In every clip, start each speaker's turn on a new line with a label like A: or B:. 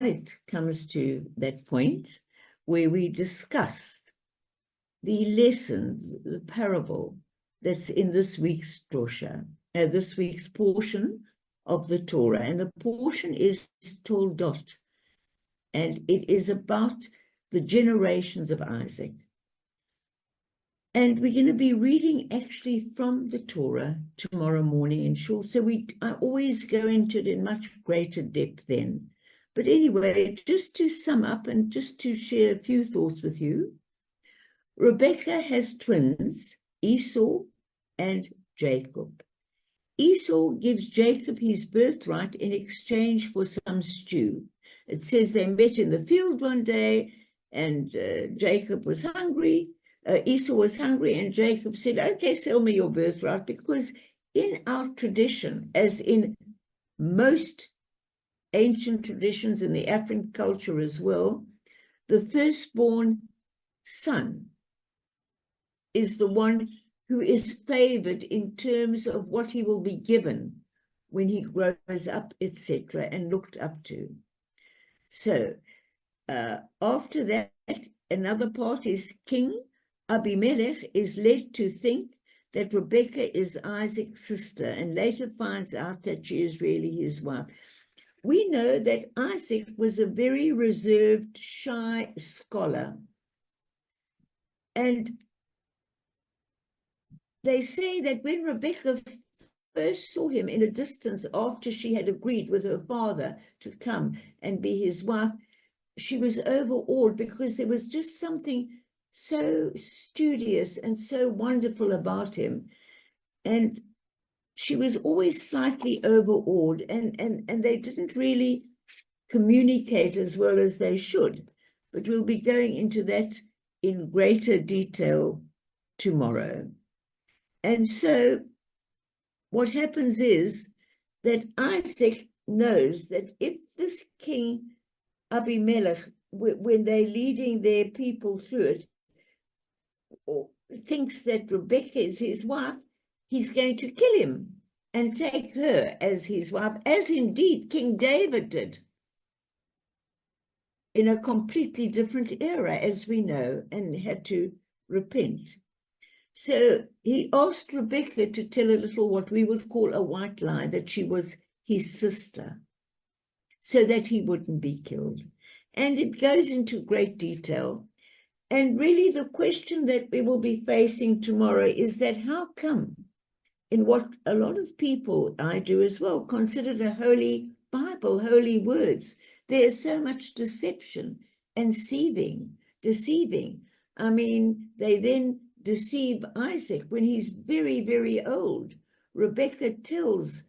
A: it comes to that point where we discuss the lesson, the parable that's in this week's Drosha, this week's portion of the Torah. And the portion is Toldot, and it is about the generations of Isaac. And we're going to be reading actually from the Torah tomorrow morning in shul. So I always go into it in much greater depth then. But anyway, just to sum up and just to share a few thoughts with you, Rebecca has twins, Esau and Jacob. Esau gives Jacob his birthright in exchange for some stew. It says they met in the field one day, and Jacob was hungry. Esau was hungry, and Jacob said, okay, sell me your birthright, because in our tradition, as in most ancient traditions in the African culture as well, the firstborn son is the one who is favored in terms of what he will be given when he grows up, etc., and looked up to. So after that, another part is King Abimelech is led to think that Rebecca is Isaac's sister, and later finds out that she is really his wife. We know that Isaac was a very reserved, shy scholar. And they say that when Rebecca first saw him in a distance after she had agreed with her father to come and be his wife, she was overawed, because there was just something so studious and so wonderful about him. And she was always slightly overawed, and they didn't really communicate as well as they should. But we'll be going into that in greater detail tomorrow. And so what happens is that Isaac knows that if this king Abimelech, when they're leading their people through it, or thinks that Rebecca is his wife, he's going to kill him and take her as his wife, as indeed King David did in a completely different era, as we know, and had to repent. So he asked Rebecca to tell a little, what we would call a white lie, that she was his sister, so that he wouldn't be killed. And it goes into great detail. And really the question that we will be facing tomorrow is that how come, in what a lot of people, I do as well, consider a holy Bible, holy words, there is so much deception and deceiving. I mean, they then deceive Isaac when he's very, very old. Rebecca tells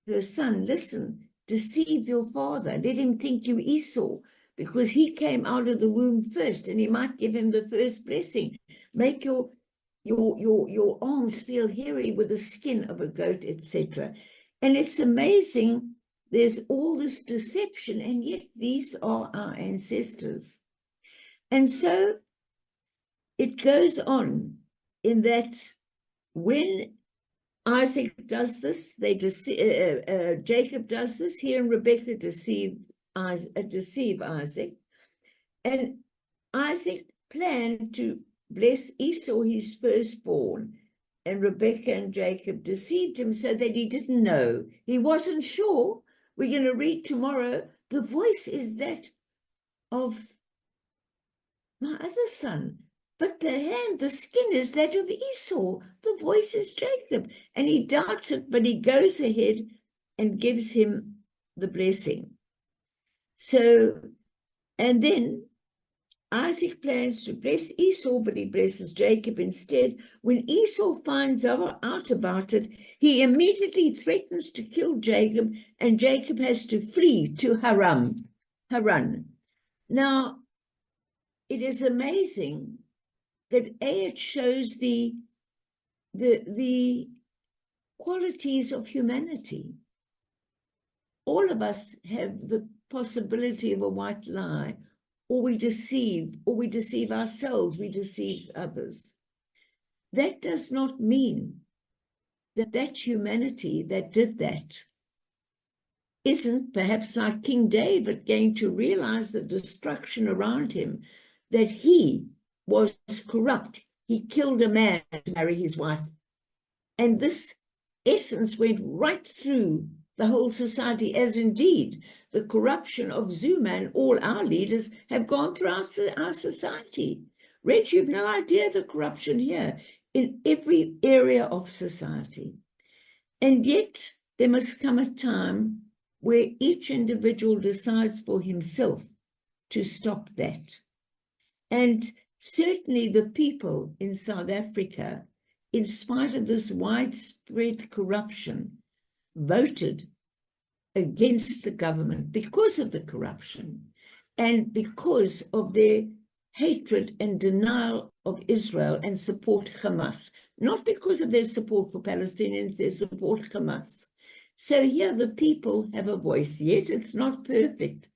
A: her son, listen, deceive your father, let him think you Esau, because he came out of the womb first, and he might give him the first blessing. Make your arms feel hairy with the skin of a goat, etc. And it's amazing, there's all this deception, and yet these are our ancestors. And so it goes on in that when Isaac does this, Jacob does this, he and Rebecca deceive Isaac, and Isaac planned to bless Esau, his firstborn, and Rebecca and Jacob deceived him so that he didn't know. He wasn't sure. We're going to read tomorrow. The voice is that of my other son, but the skin is that of Esau. The voice is Jacob. And he doubts it, but he goes ahead and gives him the blessing. So, and then Isaac plans to bless Esau, but he blesses Jacob instead. When Esau finds out about it, he immediately threatens to kill Jacob, and Jacob has to flee to Haran. Now, it is amazing that it shows the qualities of humanity. All of us have the possibility of a white lie, or we deceive ourselves, we deceive others. That does not mean that humanity that did that isn't, perhaps like King David, going to realize the destruction around him, that he was corrupt. He killed a man to marry his wife. And this essence went right through the whole society, as indeed the corruption of Zuma and all our leaders have gone throughout our society. Reg, you've no idea the corruption here in every area of society. And yet there must come a time where each individual decides for himself to stop that. And certainly the people in South Africa, in spite of this widespread corruption, voted against the government because of the corruption and because of their hatred and denial of Israel and support Hamas, not because of their support for Palestinians, their support Hamas. So here the people have a voice, yet it's not perfect.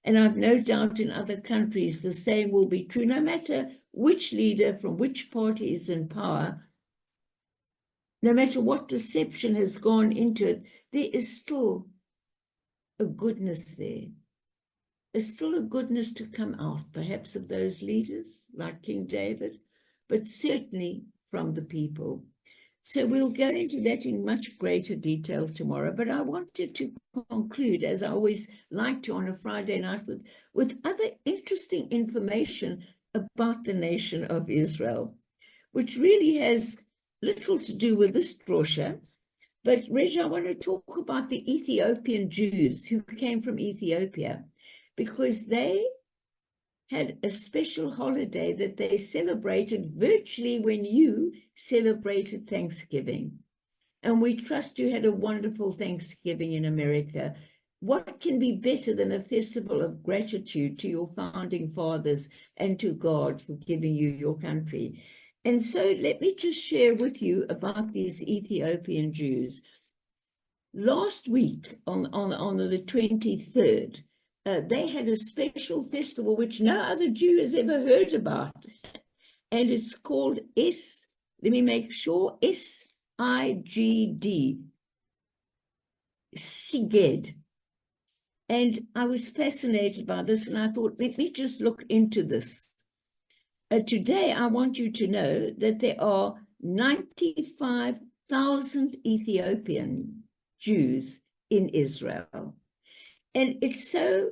A: And I've no doubt in other countries the same will be true, no matter which leader from which party is in power, no matter what deception has gone into it, there is still a goodness there. There's still a goodness to come out, perhaps of those leaders like King David, but certainly from the people. So we'll go into that in much greater detail tomorrow. But I wanted to conclude, as I always like to on a Friday night, with other interesting information about the nation of Israel, which really has little to do with this Drosha. But Reg, I want to talk about the Ethiopian Jews who came from Ethiopia, because they had a special holiday that they celebrated virtually when you celebrated Thanksgiving. And we trust you had a wonderful Thanksgiving in America. What can be better than a festival of gratitude to your founding fathers and to God for giving you your country? And so let me just share with you about these Ethiopian Jews. Last week, on the 23rd, they had a special festival which no other Jew has ever heard about. And it's called let me make sure, S-I-G-D, Siged. And I was fascinated by this, and I thought, let me just look into this. Today, I want you to know that there are 95,000 Ethiopian Jews in Israel. And it's so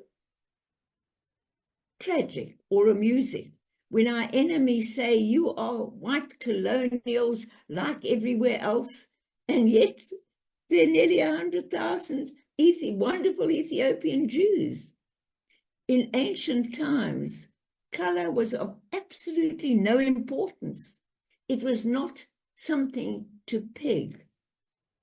A: tragic or amusing when our enemies say you are white colonials like everywhere else, and yet there are nearly 100,000 wonderful Ethiopian Jews. In ancient times, color was of absolutely no importance. It was not something to peg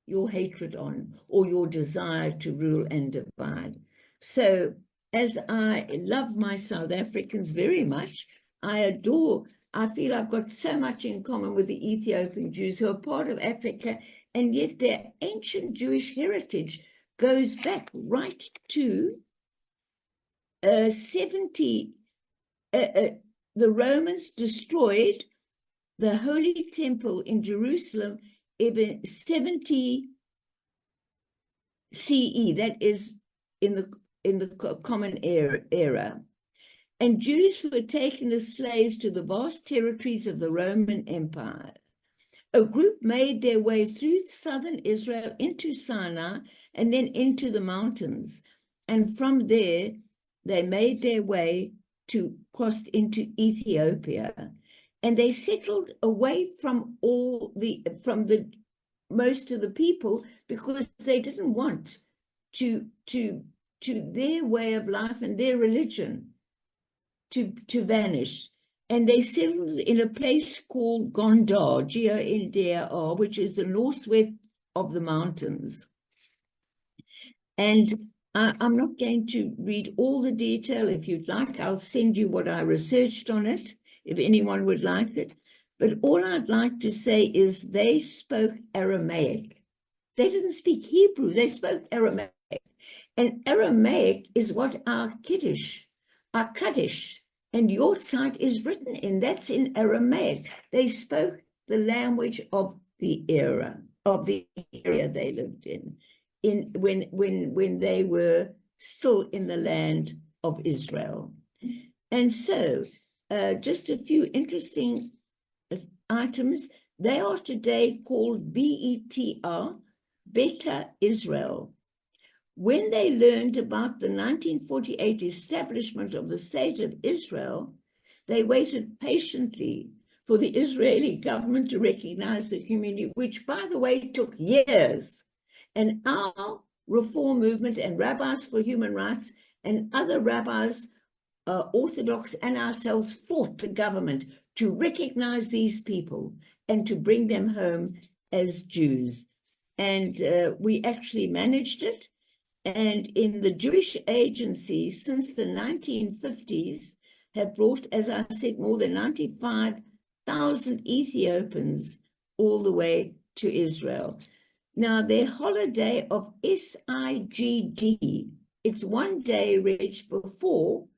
A: your hatred on or your desire to rule and divide. So as I love my South Africans very much, I feel I've got so much in common with the Ethiopian Jews who are part of Africa, and yet their ancient Jewish heritage goes back right to 70. The Romans destroyed the Holy Temple in Jerusalem in 70 CE, that is in the Common Era. And Jews were taken as slaves to the vast territories of the Roman Empire. A group made their way through southern Israel into Sinai and then into the mountains. And from there, they made their way crossed into Ethiopia. And they settled away from most of the people, because they didn't want to their way of life and their religion to vanish. And they settled in a place called Gondar, G-O-N-D-A-R, which is the northwest of the mountains. And I'm not going to read all the detail. If you'd like, I'll send you what I researched on it, if anyone would like it. But all I'd like to say is they spoke Aramaic. They didn't speak Hebrew, they spoke Aramaic. And Aramaic is what our Kaddish and Yortzeit is written in. That's in Aramaic. They spoke the language of the area they lived in when they were still in the land of Israel. And so just a few interesting items. They are today called BETR, Beta Israel. When they learned about the 1948 establishment of the State of Israel, they waited patiently for the Israeli government to recognize the community, which, by the way, took years. And our reform movement and Rabbis for Human Rights and other rabbis, Orthodox and ourselves, fought the government to recognize these people and to bring them home as Jews. And we actually managed it. And in the Jewish agency, since the 1950s, have brought, as I said, more than 95,000 Ethiopians all the way to Israel. Now, their holiday of SIGD, it's one day, Rich, before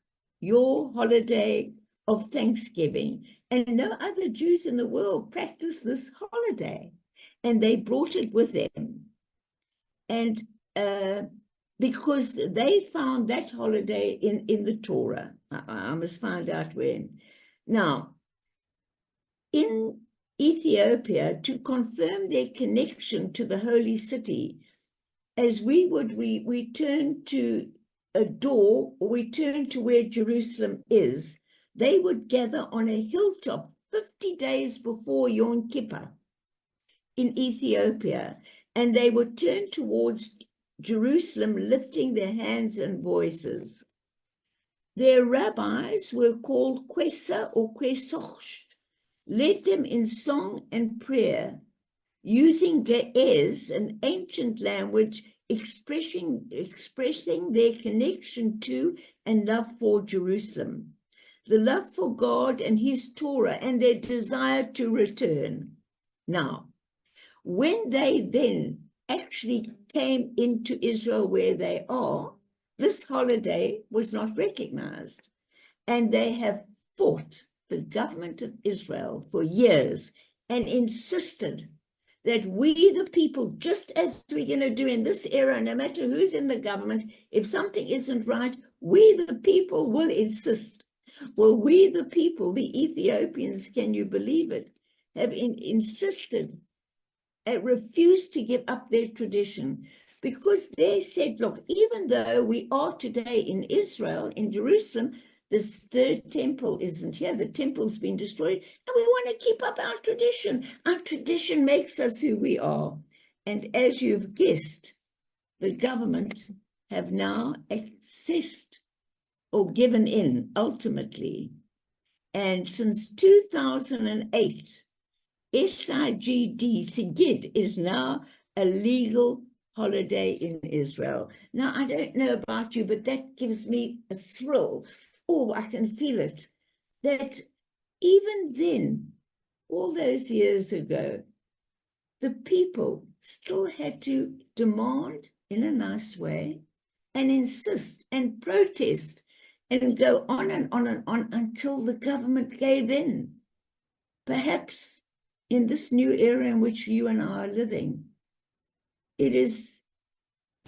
A: your holiday of Thanksgiving. And no other Jews in the world practice this holiday. And they brought it with them. And because they found that holiday in the Torah. I must find out when. Now, in Ethiopia, to confirm their connection to the holy city, as we turn to adore, or we turn to where Jerusalem is, they would gather on a hilltop 50 days before Yom Kippur in Ethiopia, and they would turn towards Jerusalem, lifting their hands and voices. Their rabbis were called Kwesa or Kwesoch, led them in song and prayer, using Ge'ez, an ancient language expressing their connection to and love for Jerusalem, the love for God and his Torah, and their desire to return. Now, when they then actually came into Israel where they are, this holiday was not recognized. And they have fought the government of Israel for years and insisted that we, the people, just as we're going to do in this era, no matter who's in the government, if something isn't right, we, the people, will insist. Well, we, the people, the Ethiopians, can you believe it, have insisted and refused to give up their tradition, because they said, look, even though we are today in Israel, in Jerusalem, this third temple isn't here. The temple's been destroyed, and we want to keep up our tradition. Our tradition makes us who we are. And as you've guessed, the government have now accessed or given in ultimately. And since 2008, Sigid is now a legal holiday in Israel. Now, I don't know about you, but that gives me a thrill. Oh, I can feel it. That even then, all those years ago, the people still had to demand in a nice way and insist and protest and go on and on and on until the government gave in. Perhaps in this new era in which you and I are living, it is,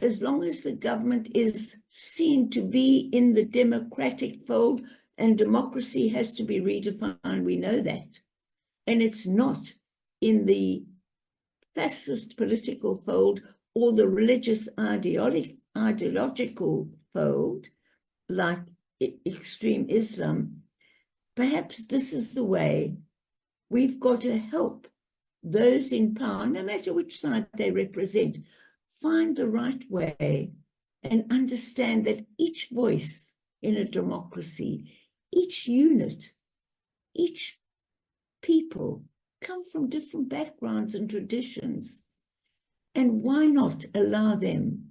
A: as long as the government is seen to be in the democratic fold, and democracy has to be redefined, we know that. And it's not in the fascist political fold or the religious ideological fold, like extreme Islam. Perhaps this is the way we've got to help those in power, no matter which side they represent, find the right way and understand that each voice in a democracy, each unit, each people come from different backgrounds and traditions. And why not allow them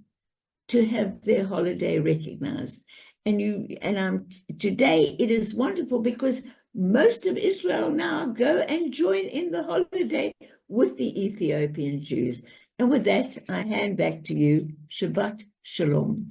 A: to have their holiday recognized? Today it is wonderful because most of Israel now go and join in the holiday with the Ethiopian Jews. And with that, I hand back to you. Shabbat Shalom.